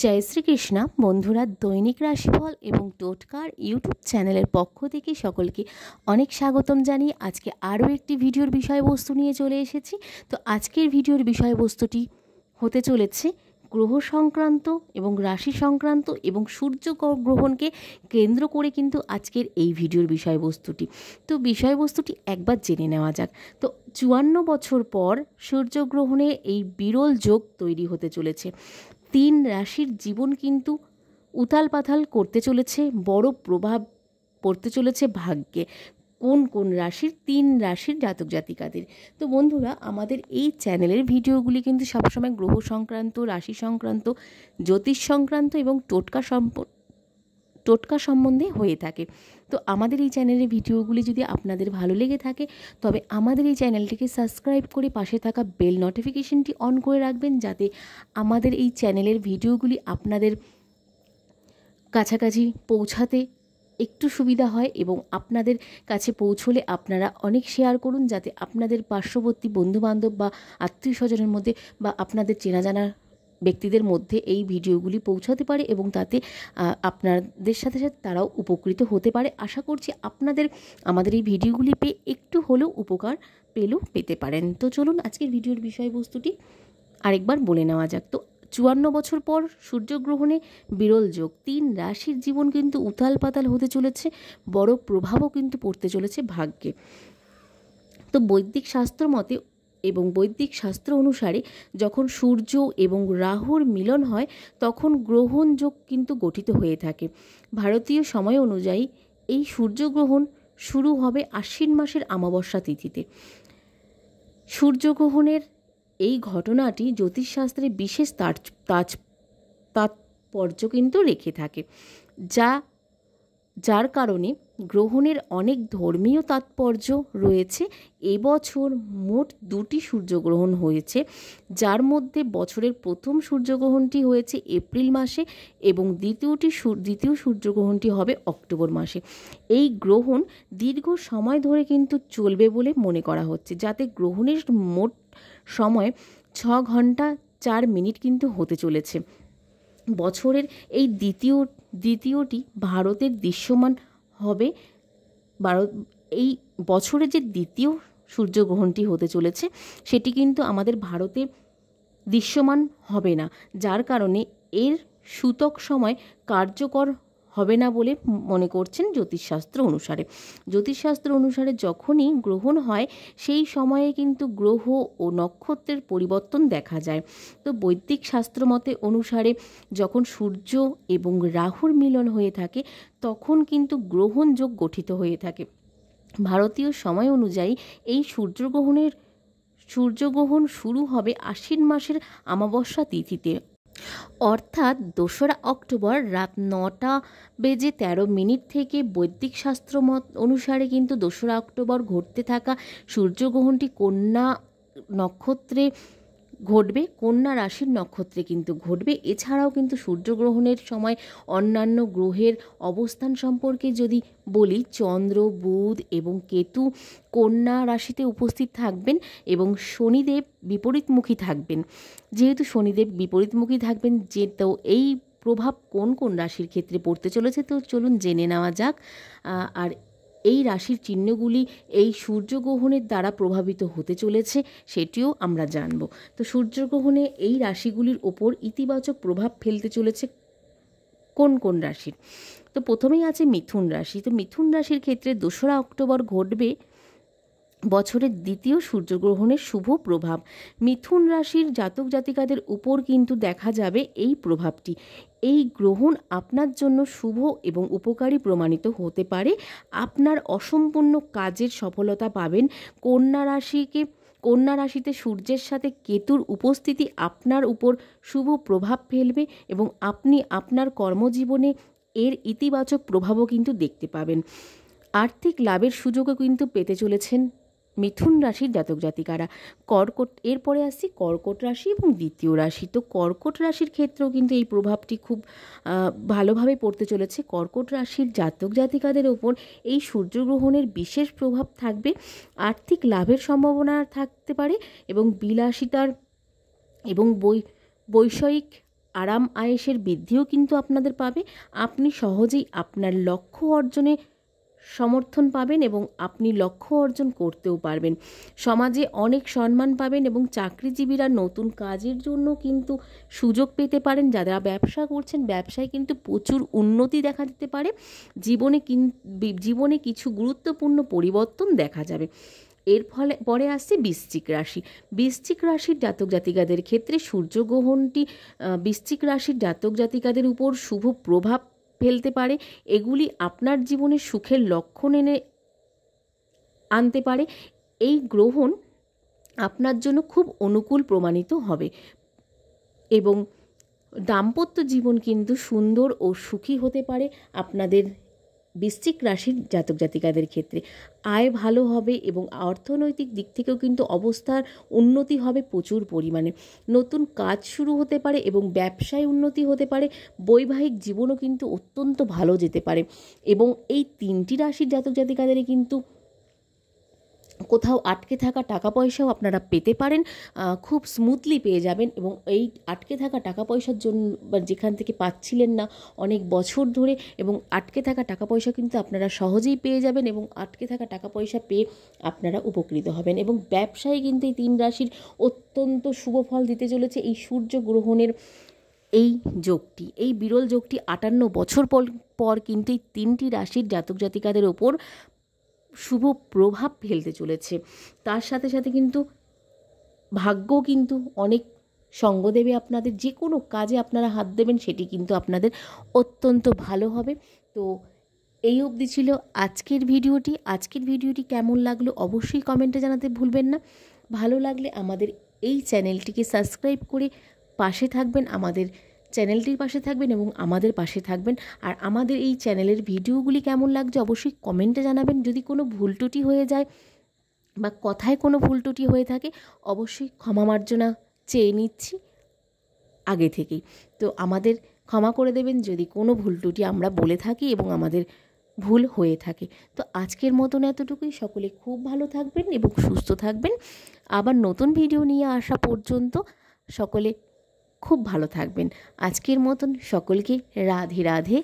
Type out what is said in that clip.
জয় শ্রীকৃষ্ণ বন্ধুরা, দৈনিক রাশিফল এবং টোটকার ইউটিউব চ্যানেলের পক্ষ থেকে সকলকে অনেক স্বাগতম জানিয়ে আজকে আরও একটি ভিডিওর বিষয়বস্তু নিয়ে চলে এসেছি। তো আজকের ভিডিওর বিষয়বস্তুটি হতে চলেছে গ্রহ সংক্রান্ত এবং রাশি সংক্রান্ত এবং সূর্য গ্রহণকে কেন্দ্র করে কিন্তু আজকের এই ভিডিওর বিষয়বস্তুটি। তো বিষয়বস্তুটি একবার জেনে নেওয়া যাক। তো 54 বছর পর সূর্যগ্রহণে এই বিরল যোগ তৈরি হতে চলেছে। 3 রাশির জীবন কিন্তু উথাল পাথাল করতে চলেছে, বড় প্রভাব পড়তে চলেছে ভাগ্যে। কোন কোন রাশির? 3 রাশির জাতক জাতিকাদের। তো বন্ধুরা, আমাদের এই চ্যানেলের ভিডিওগুলি কিন্তু সবসময় গ্রহ সংক্রান্ত, রাশি সংক্রান্ত, জ্যোতিষ সংক্রান্ত এবং টোটকা সম্বন্ধে হয়ে থাকে। তো আমাদের এই চ্যানেলের ভিডিওগুলি যদি আপনাদের ভালো লেগে থাকে তবে আমাদের এই চ্যানেলটিকে সাবস্ক্রাইব করে পাশে থাকা বেল নোটিফিকেশনটি অন করে রাখবেন, যাতে আমাদের এই চ্যানেলের ভিডিওগুলি আপনাদের কাছাকাছি পৌঁছাতে একটু সুবিধা হয় এবং আপনাদের কাছে পৌঁছলে আপনারা অনেক শেয়ার করুন, যাতে আপনাদের পার্শ্ববর্তী বন্ধুবান্ধব বা আত্মীয় স্বজনের মধ্যে বা আপনাদের চেনা জানা ব্যক্তিদের মধ্যে এই ভিডিওগুলি পৌঁছাতে পারে এবং তাতে আপনাদের সাথে সাথে তারাও উপকৃত হতে পারে। আশা করছি আপনাদের আমাদের এই ভিডিওগুলি পেয়ে একটু হলেও উপকার পেতে পারেন। তো চলুন আজকের ভিডিওর বিষয়বস্তুটি আরেকবার বলে নেওয়া যাক। তো 54 বছর পর সূর্যগ্রহণে বিরল যোগ, 3 রাশির জীবন কিন্তু উথাল পাতাল হতে চলেছে, বড় প্রভাবও কিন্তু পড়তে চলেছে ভাগ্যে। তো বৈদিক শাস্ত্র মতে এবং বৈদিক শাস্ত্র অনুসারে যখন সূর্য এবং রাহুর মিলন হয় তখন গ্রহণ যোগ কিন্তু গঠিত হয়ে থাকে। ভারতীয় সময় অনুযায়ী এই সূর্যগ্রহণ শুরু হবে আশ্বিন মাসের অমাবস্যা তিথিতে। সূর্যগ্রহণের এই ঘটনাটি জ্যোতিষশাস্ত্রে বিশেষ তাৎপর্য কিন্তু রেখে থাকে, যার কারণে গ্রহণের অনেক ধর্মীয় তাৎপর্য রয়েছে। এবছর মোট 2টি সূর্যগ্রহণ হয়েছে, যার মধ্যে বছরের প্রথম সূর্যগ্রহণটি হয়েছে এপ্রিল মাসে এবং দ্বিতীয় সূর্যগ্রহণটি হবে অক্টোবর মাসে। এই গ্রহণ দীর্ঘ সময় ধরে কিন্তু চলবে বলে মনে করা হচ্ছে, যাতে গ্রহণের মোট সময় 6 ঘন্টা 4 মিনিট কিন্তু হতে চলেছে। বছরের এই দ্বিতীয়টি ভারতের দৃশ্যমান হবে। এই বছরে যে দ্বিতীয় সূর্যগ্রহণটি হতে চলেছে সেটি কিন্তু আমাদের ভারতে দৃশ্যমান হবে না, যার কারণে এর সূতক সময় কার্যকর হবে না বলে মনে করছেন জ্যোতিষশাস্ত্র অনুসারে যখনই গ্রহণ হয় সেই সময়ে কিন্তু গ্রহ ও নক্ষত্রের পরিবর্তন দেখা যায়। তো বৈদিক শাস্ত্র মতে অনুসারে যখন সূর্য এবং রাহুর মিলন হয়ে থাকে তখন কিন্তু গ্রহণ যোগ গঠিত হয়ে থাকে। ভারতীয় সময় অনুযায়ী এই সূর্যগ্রহণ শুরু হবে আশ্বিন মাসের অমাবস্যা তিথিতে, অর্থাৎ 2রা অক্টোবর রাত 9:13 থেকে। বৈদিক শাস্ত্র মত অনুসারে কিন্তু 2রা অক্টোবর ঘটতে থাকা সূর্যগ্রহণটি কন্যা নক্ষত্রে ঘটবে, কন্যা রাশির নক্ষত্রে কিন্তু ঘটবে। এছাড়াও কিন্তু সূর্যগ্রহণের সময় অন্যান্য গ্রহের অবস্থান সম্পর্কে যদি বলি, চন্দ্র, বুধ এবং কেতু কন্যা রাশিতে উপস্থিত থাকবেন এবং শনিদেব বিপরীতমুখী থাকবেন। যেহেতু শনিদেব বিপরীতমুখী থাকবেন, তো এই প্রভাব কোন কোন রাশির ক্ষেত্রে পড়তে চলেছে তো চলুন জেনে নেওয়া যাক। আর এই রাশির চিহ্নগুলি এই সূর্যগ্রহণের দ্বারা প্রভাবিত হতে চলেছে সেটিও আমরা জানব। তো সূর্যগ্রহণে এই রাশিগুলির ওপর ইতিবাচক প্রভাব ফেলতে চলেছে কোন কোন রাশির? তো প্রথমেই আছে মিথুন রাশি। তো মিথুন রাশির ক্ষেত্রে 2রা অক্টোবর ঘটবে বছরের দ্বিতীয় সূর্যগ্রহণের শুভ প্রভাব। মিথুন রাশির জাতক জাতিকাদের উপর কিন্তু দেখা যাবে এই প্রভাবটি। এই গ্রহণ আপনার জন্য শুভ এবং উপকারী প্রমাণিত হতে পারে। আপনার অসম্পূর্ণ কাজের সফলতা পাবেন। কন্যা রাশিতে সূর্যের সাথে কেতুর উপস্থিতি আপনার উপর শুভ প্রভাব ফেলবে এবং আপনি আপনার কর্মজীবনে এর ইতিবাচক প্রভাবও কিন্তু দেখতে পাবেন। আর্থিক লাভের সুযোগও কিন্তু পেতে চলেছেন মিথুন রাশির জাতক জাতিকারা। এরপরে আসছি কর্কট রাশি এবং দ্বিতীয় রাশি। তো কর্কট রাশির ক্ষেত্রেও কিন্তু এই প্রভাবটি খুব ভালোভাবে পড়তে চলেছে। কর্কট রাশির জাতক জাতিকাদের ওপর এই সূর্যগ্রহণের বিশেষ প্রভাব থাকবে। আর্থিক লাভের সম্ভাবনা থাকতে পারে এবং বিলাসিতার এবং বৈষয়িক আরাম আয়েসের বৃদ্ধিও কিন্তু আপনাদের পাবে। আপনি সহজেই আপনার লক্ষ্য অর্জনে সমর্থন পাবেন এবং আপনি লক্ষ্য অর্জন করতেও পারবেন। সমাজে অনেক সম্মান পাবেন এবং চাকরিজীবীরা নতুন কাজের জন্য কিন্তু সুযোগ পেতে পারেন। যারা ব্যবসা করছেন, ব্যবসায় কিন্তু প্রচুর উন্নতি দেখা দিতে পারে। জীবনে কিছু গুরুত্বপূর্ণ পরিবর্তন দেখা যাবে। এর ফলে পরে আসছে বৃশ্চিক রাশি। বৃশ্চিক রাশির জাতক জাতিকাদের ক্ষেত্রে সূর্যগ্রহণটি বৃশ্চিক রাশির জাতক জাতিকাদের উপর শুভ প্রভাব ফেলতে পারে। এগুলি আপনার জীবনে সুখের লক্ষণ এনে আনতে পারে। এই গ্রহণ আপনার জন্য খুব অনুকূল প্রমাণিত হবে এবং দাম্পত্য জীবন কিন্তু সুন্দর ও সুখী হতে পারে আপনাদের বৃশ্চিক রাশির জাতক জাতিকাদের ক্ষেত্রে। আয় ভালো হবে এবং অর্থনৈতিক দিক থেকেও কিন্তু অবস্থার উন্নতি হবে প্রচুর পরিমাণে। নতুন কাজ শুরু হতে পারে এবং ব্যবসায় উন্নতি হতে পারে। বৈবাহিক জীবনও কিন্তু অত্যন্ত ভালো যেতে পারে এবং এই 3টি রাশির জাতক জাতিকাদের কিন্তু কোথাও আটকে থাকা টাকা পয়সাও আপনারা পেতে পারেন, খুব স্মুথলি পেয়ে যাবেন। এবং এই আটকে থাকা টাকা পয়সার জন্য যেখান থেকে পাচ্ছিলেন না অনেক বছর ধরে, এবং আটকে থাকা টাকা পয়সা কিন্তু আপনারা সহজেই পেয়ে যাবেন এবং আটকে থাকা টাকা পয়সা পেয়ে আপনারা উপকৃত হবেন। এবং ব্যবসায় কিন্তু এই 3 রাশির অত্যন্ত শুভ ফল দিতে চলেছে এই সূর্য গ্রহণের এই যোগটি, এই বিরল যোগটি 58 বছর পর কিন্তু এই 3টি রাশির জাতক জাতিকাদের ওপর শুভ প্রভাব ফেলতে চলেছে। তার সাথে সাথে কিন্তু ভাগ্য কিন্তু অনেক সঙ্গ দেবে আপনাদের। যে কোনো কাজে আপনারা হাত দেবেন সেটি কিন্তু আপনাদের অত্যন্ত ভালো হবে। তো এই অবধি ছিল আজকের ভিডিওটি। আজকের ভিডিওটি কেমন লাগলো অবশ্যই কমেন্টে জানাতে ভুলবেন না। ভালো লাগলে আমাদের এই চ্যানেলটিকে সাবস্ক্রাইব করে পাশে থাকবেন, আমাদের চ্যানেলটির পাশে থাকবেন এবং আমাদের পাশে থাকবেন। আর আমাদের এই চ্যানেলের ভিডিওগুলি কেমন লাগছে অবশ্যই কমেন্টে জানাবেন। যদি কোনো ভুল ত্রুটি হয়ে যায় বা কথায় কোনো ভুল ত্রুটি হয়ে থাকে অবশ্যই ক্ষমা মার্জনা চেয়ে নিচ্ছি আগে থেকেই। তো আমাদের ক্ষমা করে দেবেন যদি কোনো ভুল ত্রুটি আমরা বলে থাকি এবং আমাদের ভুল হয়ে থাকে। তো আজকের মতন এতটুকুই। সকলে খুব ভালো থাকবেন এবং সুস্থ থাকবেন। আবার নতুন ভিডিও নিয়ে আসা পর্যন্ত সকলে খুব ভালো থাকবেন। আজকের মতন সকলকে রাধে রাধে।